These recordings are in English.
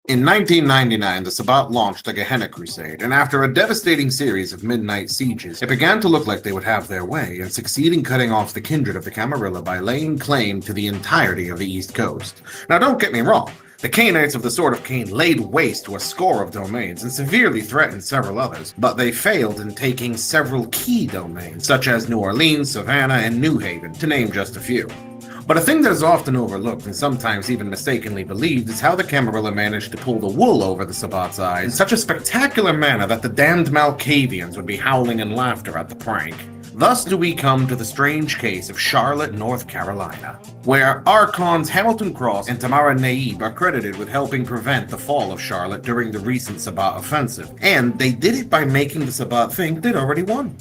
In 1999, the Sabbat launched the Gehenna Crusade, and after a devastating series of midnight sieges, it began to look like they would have their way and succeed in cutting off the kindred of the Camarilla by laying claim to the entirety of the East Coast. Now, don't get me wrong. The Cainites of the Sword of Cain laid waste to a score of domains and severely threatened several others, but they failed in taking several key domains, such as New Orleans, Savannah, and New Haven, to name just a few. But a thing that is often overlooked and sometimes even mistakenly believed is how the Camarilla managed to pull the wool over the Sabbat's eyes in such a spectacular manner that the damned Malkavians would be howling in laughter at the prank. Thus do we come to the strange case of Charlotte, North Carolina, where Archons Hamilton Cross and Tamara Naib are credited with helping prevent the fall of Charlotte during the recent Sabbat offensive, and they did it by making the Sabbat think they'd already won.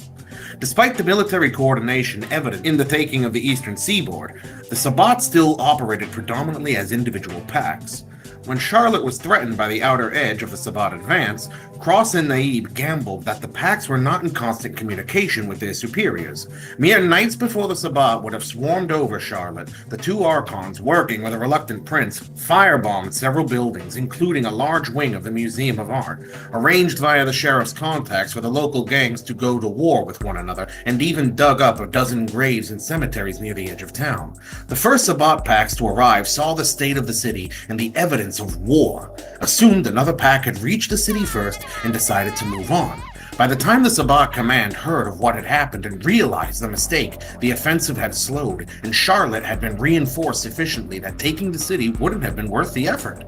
Despite the military coordination evident in the taking of the eastern seaboard, the Sabbat still operated predominantly as individual packs. When Charlotte was threatened by the outer edge of the Sabbat advance, Cross and Naib gambled that the packs were not in constant communication with their superiors. Mere nights before the Sabbat would have swarmed over Charlotte, the two Archons, working with a reluctant prince, firebombed several buildings, including a large wing of the Museum of Art, arranged via the sheriff's contacts for the local gangs to go to war with one another, and even dug up a dozen graves in cemeteries near the edge of town. The first Sabbat packs to arrive saw the state of the city and the evidence of war, assumed another pack had reached the city first, and decided to move on. By the time the Sabbat command heard of what had happened and realized the mistake, the offensive had slowed, and Charlotte had been reinforced sufficiently that taking the city wouldn't have been worth the effort.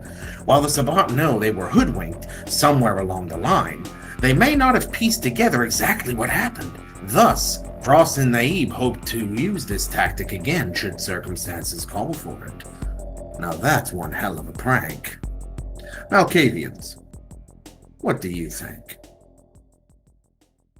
While the Sabbat know they were hoodwinked somewhere along the line, they may not have pieced together exactly what happened. Thus, Cross and Naib hoped to use this tactic again should circumstances call for it. Now that's one hell of a prank. Malkavians, what do you think?